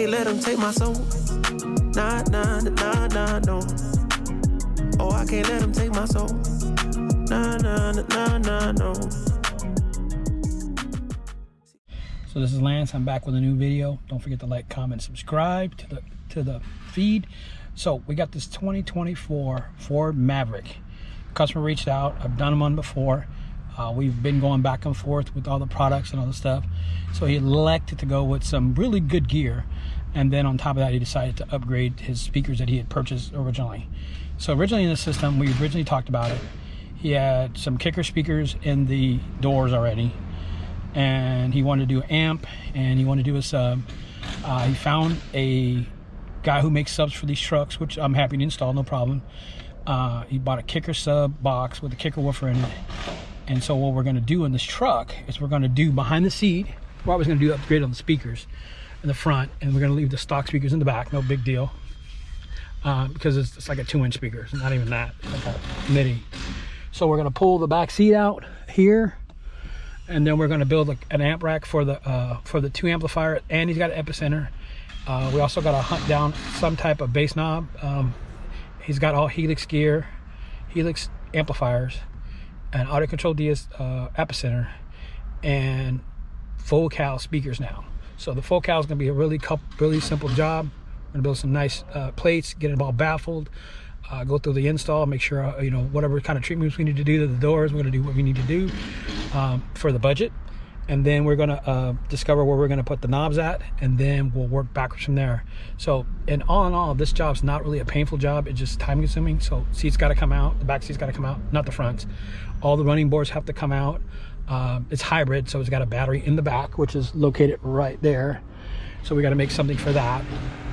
can't let them take my soul. Nah, nah, nah, nah, no. Oh, I can't let them take my soul. Nah, nah, nah, nah, no. So this is Lance. I'm back with a new video. Don't forget to like, comment, subscribe to the feed. So we got this 2024 Ford Maverick. Customer reached out. I've done one before. We've been going back and forth with all the products and all the stuff. So he elected to go with some really good gear. And then on top of that, he decided to upgrade his speakers that he had purchased originally. So originally in the system, we originally talked about it. He had some kicker speakers in the doors already. And he wanted to do an amp, and he wanted to do a sub. He found a guy who makes subs for these trucks, which I'm happy to install, no problem. He bought a kicker sub box with a kicker woofer in it. And so what we're going to do in this truck is we're going to do behind the seat. We're always going to do upgrade on the speakers in the front, and we're going to leave the stock speakers in the back, no big deal. Because it's like a 2-inch speaker, it's not even that, it's like a MIDI. So we're going to pull the back seat out here. And then we're going to build an amp rack for the 2 amplifier, and he's got an Epicenter. We also got to hunt down some type of bass knob. He's got all Helix gear, Helix amplifiers, and audio control Epicenter, and full cal speakers now. So the full cal is going to be a really simple job. We're going to build some nice plates, get it all baffled. Go through the install, make sure whatever kind of treatments we need to do to the doors, we're going to do what we need to do for the budget, and then we're going to discover where we're going to put the knobs at, and then we'll work backwards from there. So in all, this job's not really a painful job. It's just time consuming. So seats got to come out, the back seats got to come out, not the fronts. All the running boards have to come out. It's hybrid, so it's got a battery in the back, which is located right there. So we got to make something for that,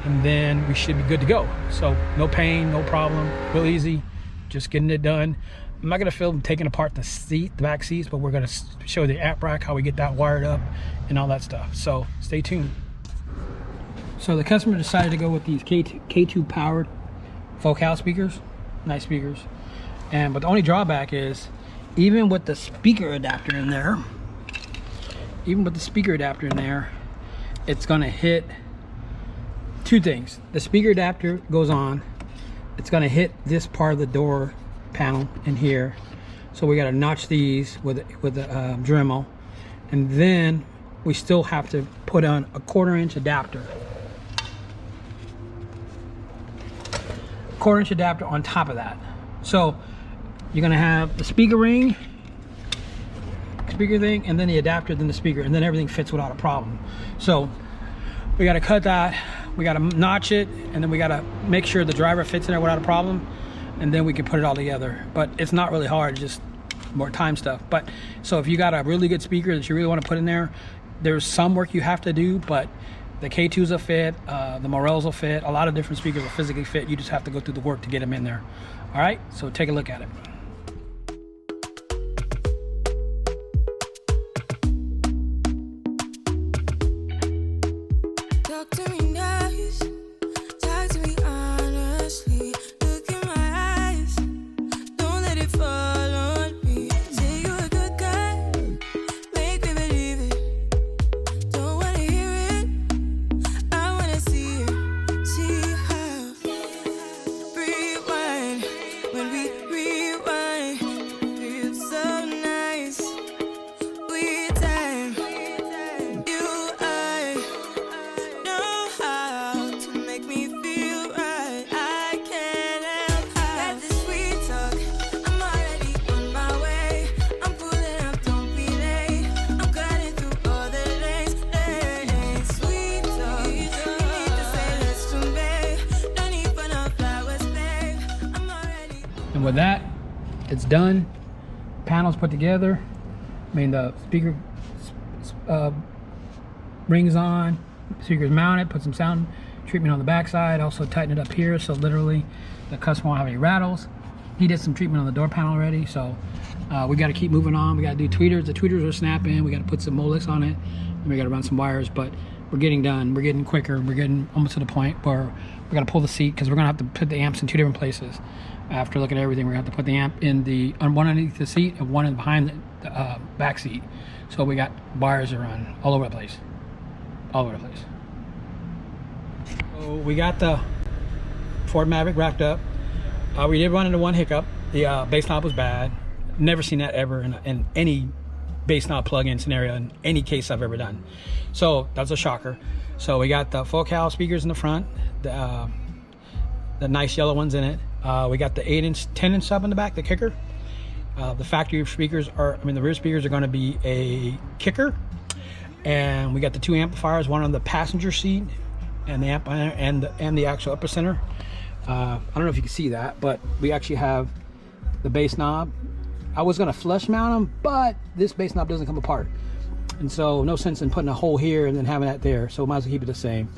and then we should be good to go. So no pain, no problem, real easy, just getting it done. I'm not going to film taking apart the back seats, but we're going to show the amp rack, how we get that wired up and all that stuff. So stay tuned. So the customer decided to go with these K2 powered Focal speakers, nice speakers. But the only drawback is, even with the speaker adapter in there, it's going to hit 2 things. The speaker adapter goes on, it's going to hit this part of the door panel in here, so we got to notch these with the Dremel, and then we still have to put on a 1/4-inch adapter, on top of that. So you're going to have the speaker thing, and then the adapter, then the speaker, and then everything fits without a problem. So we got to cut that, we got to notch it, and then we got to make sure the driver fits in there without a problem, and then we can put it all together. But it's not really hard, just more time stuff. But so if you got a really good speaker that you really want to put in there, there's some work you have to do, but the K2s will fit, the Morels will fit, a lot of different speakers will physically fit. You just have to go through the work to get them in there. All right, so take a look at it. And with that, it's done. Panels put together. I mean, the speaker rings on, speakers mounted, put some sound treatment on the back side, also tighten it up here so literally the customer won't have any rattles. He did some treatment on the door panel already, so we got to keep moving on. We got to do tweeters. The tweeters are snapping. We got to put some Molex on it, and we got to run some wires, but we're getting done. We're getting quicker. We're getting almost to the point where we got to pull the seat, because we're gonna have to put the amps in 2 different places. After looking at everything, we're gonna have to put the amp in one underneath the seat and one in behind the back seat. So we got wires that run all over the place, all over the place. So we got the Ford Maverick wrapped up. We did run into one hiccup. The bass knob was bad. Never seen that ever in any bass knob plug-in scenario in any case I've ever done. So that's a shocker. So we got the full cal speakers in the front, the nice yellow ones in it. We got the 8-inch, 10-inch sub in the back, the kicker. The factory speakers are, the rear speakers are going to be a kicker. And we got the 2 amplifiers, one on the passenger seat and the and the actual epicenter. I don't know if you can see that, but we actually have the bass knob. I was going to flush mount them, but this bass knob doesn't come apart. And so no sense in putting a hole here and then having that there. So might as well keep it the same.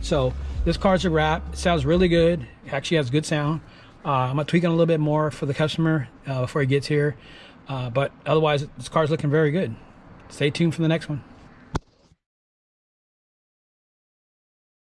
So this car's a wrap. It sounds really good. It actually has good sound. I'm going to tweak it a little bit more for the customer before he gets here. But otherwise, this car's looking very good. Stay tuned for the next one.